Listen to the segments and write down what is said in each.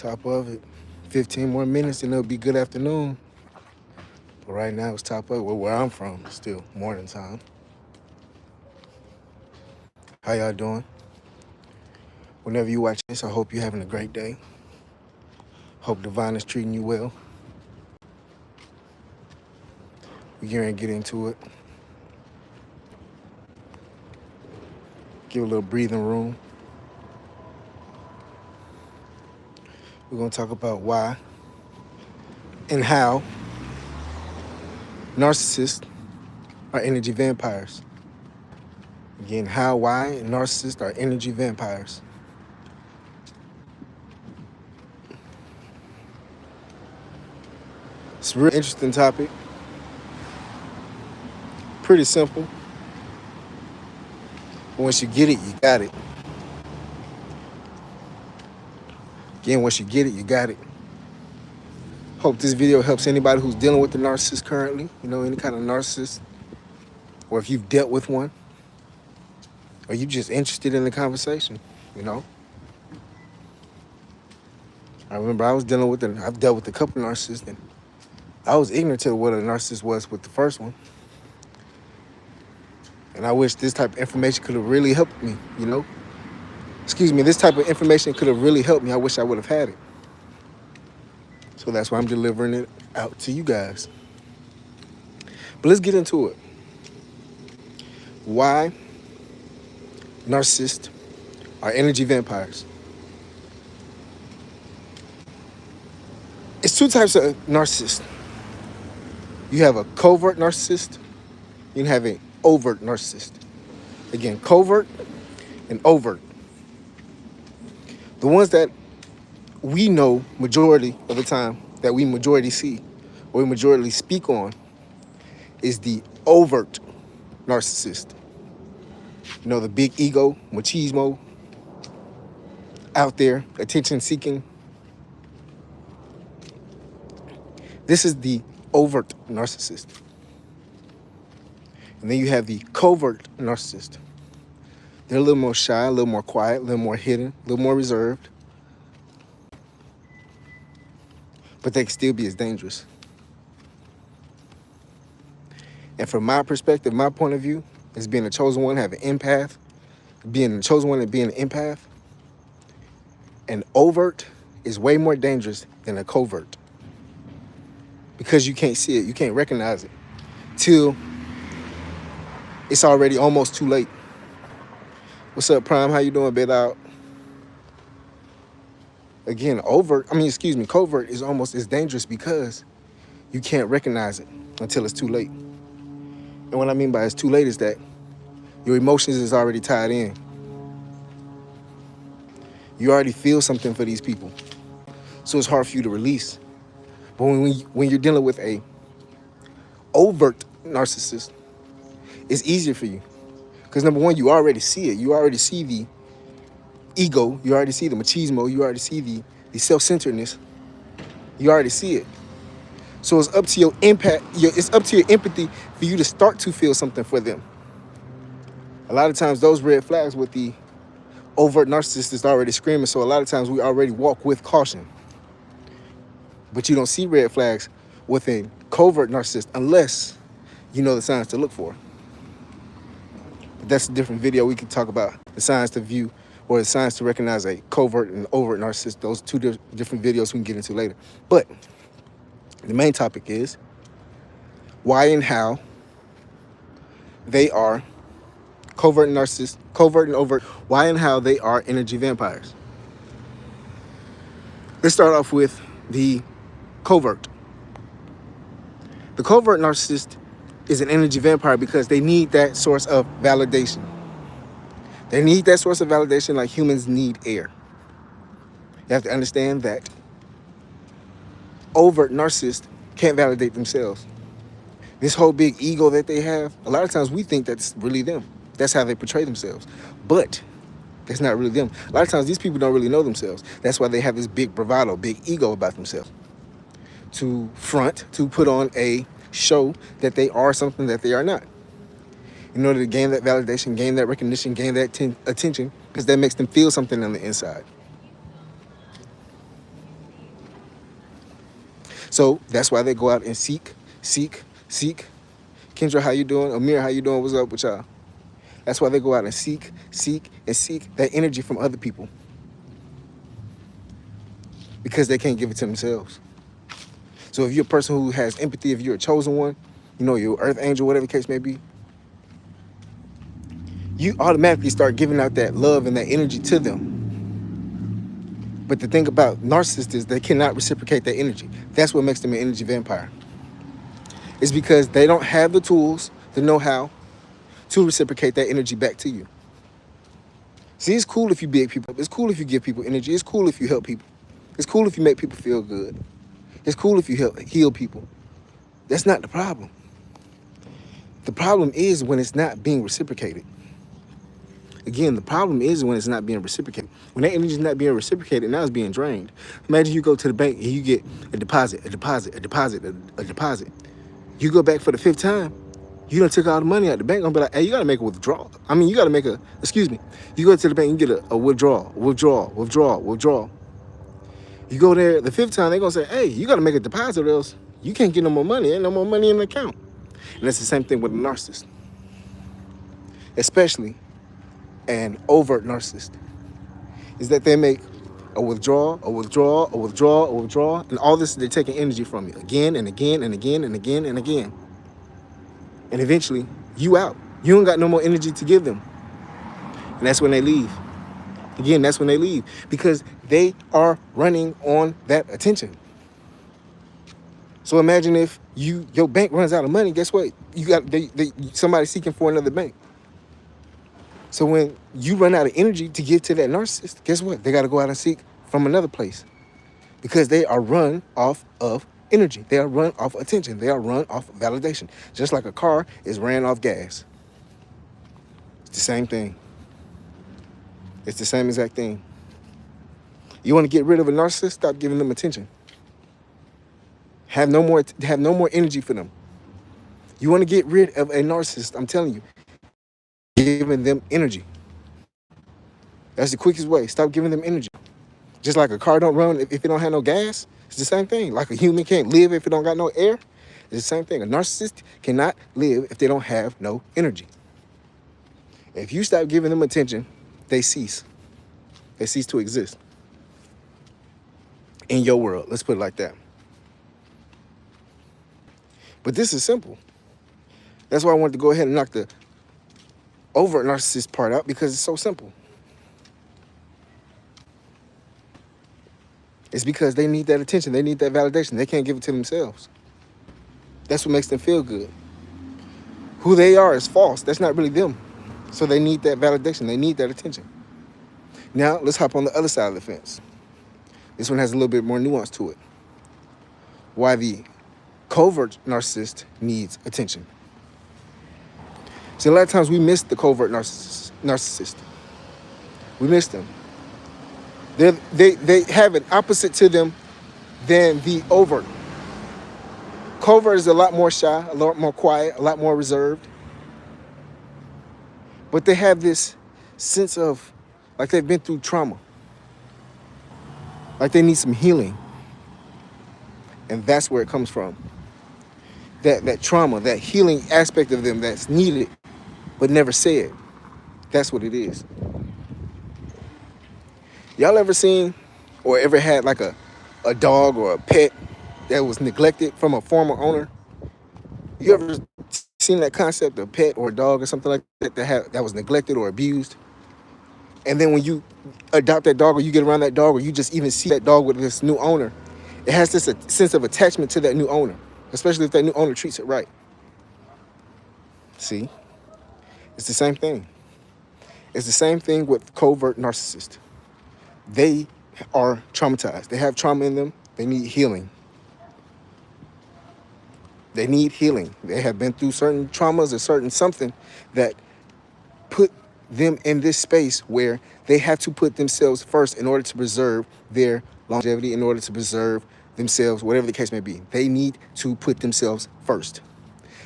Top of it. 15 more minutes and it'll be good afternoon. But right now it's top of it. Well, where I'm from, it's still morning time. How y'all doing? Whenever you watch this, I hope you're having a great day. Hope Divine is treating you well. We're going to get into it. Give a little breathing room. We're going to talk about why and how narcissists are energy vampires. Again, how, why, and narcissists are energy vampires. It's a real interesting topic. Pretty simple. But once you get it, you got it. Again, once you get it, you got it. Hope this video helps anybody who's dealing with the narcissist currently. You know, any kind of narcissist. Or if you've dealt with one. Or you just interested in the conversation, you know. I remember I've dealt with a couple narcissists, and I was ignorant to what a narcissist was with the first one. And I wish this type of information could have really helped me, you know. This type of information could have really helped me. I wish I would have had it. So that's why I'm delivering it out to you guys. But let's get into it. Why narcissists are energy vampires. It's two types of narcissists. You have a covert narcissist. You have an overt narcissist. Again, covert and overt. The ones that we know majority of the time, that we majority see, or we majority speak on, is the overt narcissist. You know, the big ego, machismo, out there, attention seeking. This is the overt narcissist. And then you have the covert narcissist. They're a little more shy, a little more quiet, a little more hidden, a little more reserved. But they can still be as dangerous. And from my perspective, my point of view, as being a chosen one, have an empath, being a chosen one and being an empath, an overt is way more dangerous than a covert. Because you can't see it, you can't recognize it till it's already almost too late. What's up, Prime? How you doing, bit out? Again, covert is almost as dangerous because you can't recognize it until it's too late. And what I mean by it's too late is that your emotions is already tied in. You already feel something for these people. So it's hard for you to release. But when you're dealing with a overt narcissist, it's easier for you. Because number one, you already see it. You already see the ego. You already see the machismo. You already see the self-centeredness. You already see it. So it's up to your impact. It's up to your empathy for you to start to feel something for them. A lot of times those red flags with the overt narcissist is already screaming. So a lot of times we already walk with caution. But you don't see red flags with a covert narcissist unless you know the signs to look for. But that's a different video. We can talk about the signs to view or the signs to recognize a covert and overt narcissist. Those two different videos we can get into later. But the main topic is why and how they are covert narcissists, covert and overt, why and how they are energy vampires. Let's start off with the covert. The covert narcissist is an energy vampire because they need that source of validation. They need that source of validation like humans need air. You have to understand that overt narcissists can't validate themselves. This whole big ego that they have, a lot of times we think that's really them. That's how they portray themselves. But that's not really them. A lot of times these people don't really know themselves. That's why they have this big bravado, big ego about themselves. To front, to put on a show that they are something that they are not. In order to gain that validation, gain that recognition, gain that attention, because that makes them feel something on the inside. So that's why they go out and seek. Kendra, how you doing? Amir, how you doing? What's up with y'all? That's why they go out and seek that energy from other people, because they can't give it to themselves. So if you're a person who has empathy, if you're a chosen one, you know, you're earth angel, whatever the case may be, you automatically start giving out that love and that energy to them. But the thing about narcissists is they cannot reciprocate that energy. That's what makes them an energy vampire. It's because they don't have the tools, the know-how to reciprocate that energy back to you. See, it's cool if you big people up. It's cool if you give people energy. It's cool if you help people. It's cool if you make people feel good. It's cool if you help heal people. That's not the problem. The problem is when it's not being reciprocated. Again, the problem is when it's not being reciprocated. When that energy is not being reciprocated, now it's being drained. Imagine you go to the bank and you get a deposit. You go back for the 5th time, you done took all the money out the bank. I'm be like, hey, you gotta make a withdrawal. I mean, you gotta make a, you go to the bank and get a withdrawal. You go there the 5th time, they're gonna say, hey, you gotta make a deposit or else you can't get no more money. Ain't no more money in the account. And that's the same thing with a narcissist. Especially an overt narcissist, is that they make a withdrawal, and all this, they're taking energy from you again and again and again and again and again. And eventually, you out. You don't got no more energy to give them. And that's when they leave. Again, that's when they leave, because they are running on that attention. So imagine if your bank runs out of money, guess what? You got somebody seeking for another bank. So when you run out of energy to give to that narcissist, guess what? They got to go out and seek from another place, because they are run off of energy. They are run off attention. They are run off validation. Just like a car is ran off gas. It's the same thing. It's the same exact thing. You want to get rid of a narcissist? Stop giving them attention. Have no more energy for them. You want to get rid of a narcissist? I'm telling you, giving them energy. That's the quickest way. Stop giving them energy. Just like a car don't run if it don't have no gas, it's the same thing. Like a human can't live if it don't got no air, it's the same thing. A narcissist cannot live if they don't have no energy. If you stop giving them attention, they cease. They cease to exist in your world. Let's put it like that. But this is simple. That's why I wanted to go ahead and knock the overt narcissist part out, because it's so simple. It's because they need that attention. They need that validation. They can't give it to themselves. That's what makes them feel good. Who they are is false. That's not really them. So they need that validation. They need that attention. Now, let's hop on the other side of the fence. This one has a little bit more nuance to it. Why the covert narcissist needs attention. See, a lot of times we miss the covert narcissist. We miss them. They have an opposite to them than the overt. Covert is a lot more shy, a lot more quiet, a lot more reserved. But they have this sense of, like, they've been through trauma. Like they need some healing. And that's where it comes from. That trauma, that healing aspect of them that's needed but never said. That's what it is. Y'all ever seen or ever had like a dog or a pet that was neglected from a former owner? You ever seen that concept, a pet or a dog or something like that that was neglected or abused? And then when you adopt that dog, or you get around that dog, or you just even see that dog with this new owner, it has this sense of attachment to that new owner, especially if that new owner treats it right. See? It's the same thing. It's the same thing with covert narcissists. They are traumatized. They have trauma in them. They need healing. They need healing. They have been through certain traumas or certain something that put them in this space where they have to put themselves first in order to preserve their longevity, in order to preserve themselves, whatever the case may be. They need to put themselves first.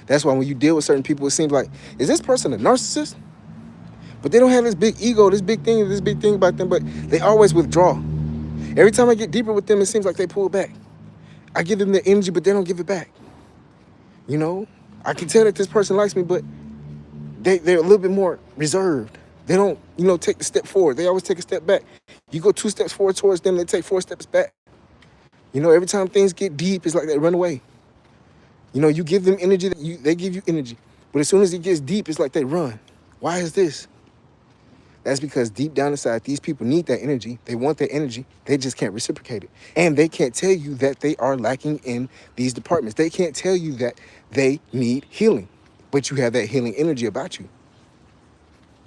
That's why when you deal with certain people, it seems like, is this person a narcissist? But they don't have this big ego, this big thing about them, but they always withdraw. Every time I get deeper with them, it seems like they pull back. I give them the energy, but they don't give it back. You know, I can tell that this person likes me, but they're a little bit more reserved. They don't, take the step forward. They always take a step back. You go 2 steps forward towards them, they take 4 steps back. Every time things get deep, it's like they run away. You give them energy, they give you energy. But as soon as it gets deep, it's like they run. Why is this? That's because deep down inside, these people need that energy. They want that energy. They just can't reciprocate it. And they can't tell you that they are lacking in these departments. They can't tell you that they need healing. But you have that healing energy about you.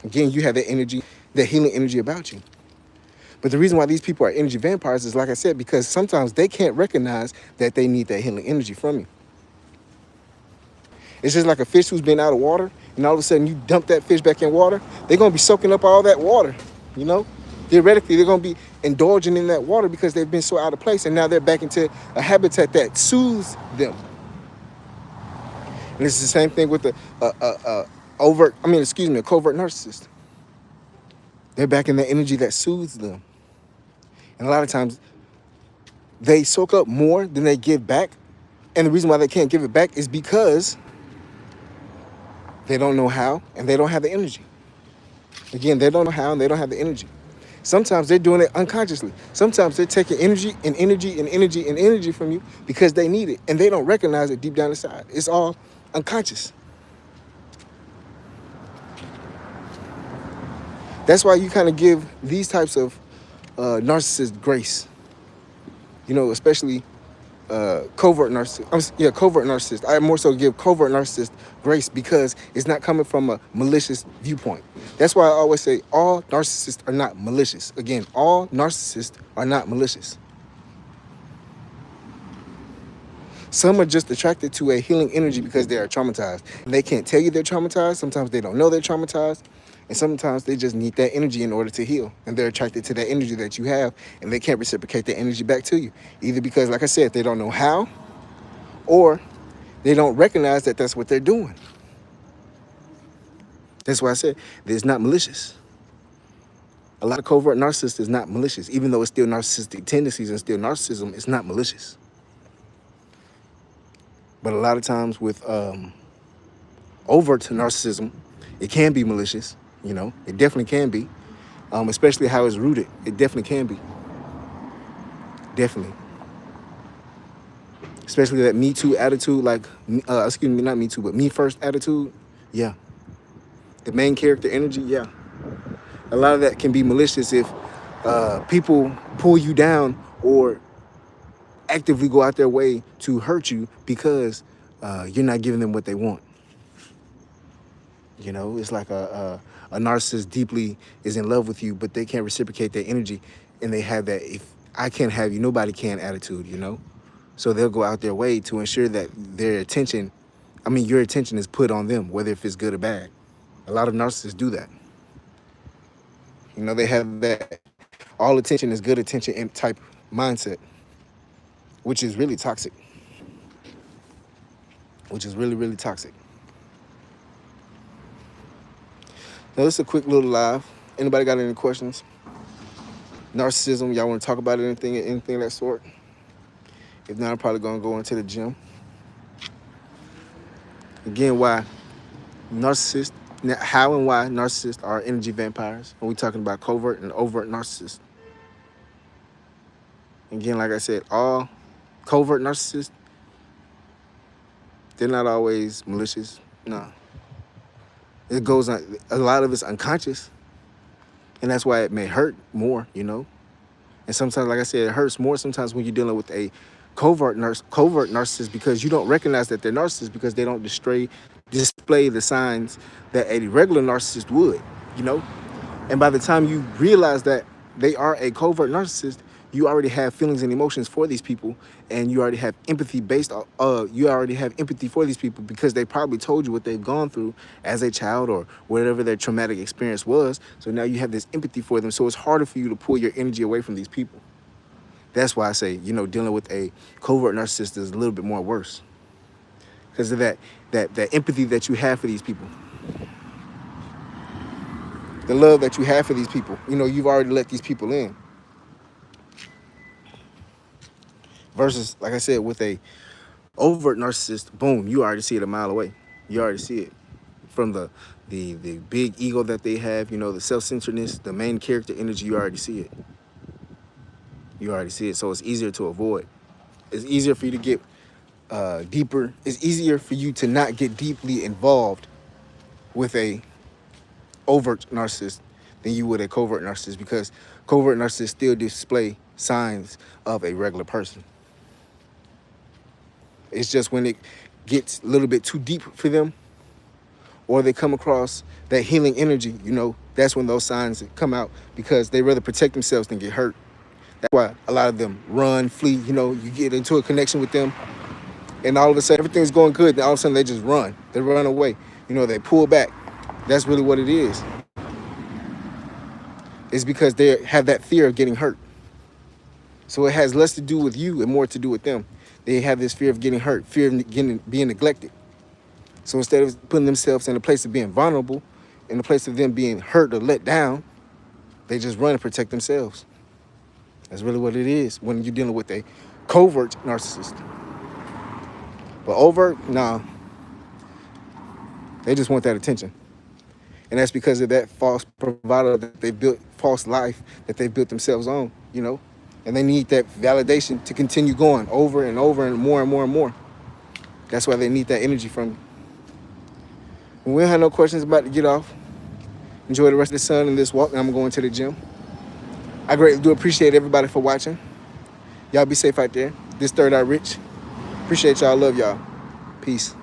Again, you have that energy, that healing energy about you. But the reason why these people are energy vampires is, like I said, because sometimes they can't recognize that they need that healing energy from you. It's just like a fish who's been out of water, and all of a sudden you dump that fish back in water, they're going to be soaking up all that water, Theoretically, they're going to be indulging in that water because they've been so out of place, and now they're back into a habitat that soothes them. And it's the same thing with a covert narcissist. They're back in the energy that soothes them. And a lot of times, they soak up more than they give back. And the reason why they can't give it back is because they don't know how and they don't have the energy. Again, they don't know how and they don't have the energy. Sometimes they're doing it unconsciously. Sometimes they're taking energy and energy and energy and energy from you because they need it. And they don't recognize it deep down inside. It's all unconscious. That's why you kind of give these types of narcissists grace. Especially covert narcissist. Covert narcissist. I more so give covert narcissist grace because it's not coming from a malicious viewpoint. That's why I always say all narcissists are not malicious. Again, all narcissists are not malicious. Some are just attracted to a healing energy because they are traumatized. And they can't tell you they're traumatized. Sometimes they don't know they're traumatized. And sometimes they just need that energy in order to heal. And they're attracted to that energy that you have, and they can't reciprocate that energy back to you. Either because, like I said, they don't know how, or they don't recognize that that's what they're doing. That's why I said it's not malicious. A lot of covert narcissists is not malicious. Even though it's still narcissistic tendencies and still narcissism, it's not malicious. But a lot of times with overt narcissism, it can be malicious. It definitely can be, especially how it's rooted. It definitely can be. Definitely. Especially that Me Too attitude, not Me Too, but me first attitude. Yeah. The main character energy, yeah. A lot of that can be malicious if people pull you down or actively go out their way to hurt you because you're not giving them what they want. It's like a narcissist deeply is in love with you, but they can't reciprocate their energy. And they have that, if I can't have you, nobody can attitude, So they'll go out their way to ensure that your attention is put on them, whether if it's good or bad. A lot of narcissists do that. They have that all attention is good attention type mindset, which is really toxic. Which is really, really toxic. Now, this is a quick little live. Anybody got any questions? Narcissism, y'all want to talk about anything of that sort? If not, I'm probably going to go into the gym. Again, how and why narcissists are energy vampires. When we're talking about covert and overt narcissists. Again, like I said, all covert narcissists, they're not always malicious. No. It goes on, a lot of it's unconscious. And that's why it may hurt more, And sometimes, like I said, it hurts more sometimes when you're dealing with a covert narcissist because you don't recognize that they're narcissists because they don't display the signs that a regular narcissist would, And by the time you realize that they are a covert narcissist, you already have feelings and emotions for these people, and you already have empathy for these people because they probably told you what they've gone through as a child or whatever their traumatic experience was. So now you have this empathy for them. So it's harder for you to pull your energy away from these people. That's why I say, dealing with a covert narcissist is a little bit more worse because of that empathy that you have for these people. The love that you have for these people. You've already let these people in. Versus, like I said, with a overt narcissist, boom, you already see it a mile away. You already see it from the big ego that they have, you know, the self-centeredness, the main character energy. You already see it. You already see it. So it's easier to avoid. It's easier for you to get deeper. It's easier for you to not get deeply involved with a overt narcissist than you would a covert narcissist, because covert narcissists still display signs of a regular person. It's just when it gets a little bit too deep for them, or they come across that healing energy, you know, that's when those signs come out, because they rather protect themselves than get hurt. That's why a lot of them run, flee, you know, you get into a connection with them, and all of a sudden everything's going good, and all of a sudden they just run. They run away. You know, they pull back. That's really what it is. It's because they have that fear of getting hurt. So it has less to do with you and more to do with them. They have this fear of getting hurt, fear of being neglected. So instead of putting themselves in a place of being vulnerable, in a place of them being hurt or let down, they just run and protect themselves. That's really what it is when you're dealing with a covert narcissist. But overt, nah. They just want that attention. And that's because of that false bravado that they built, false life that they built themselves on, you know? And they need that validation to continue going over and over and more and more and more. That's why they need that energy from you. When we don't have no questions, about to get off. Enjoy the rest of the sun and this walk, and I'm going to the gym. I greatly do appreciate everybody for watching. Y'all be safe out there. This Third Eye Rich. Appreciate y'all. Love y'all. Peace.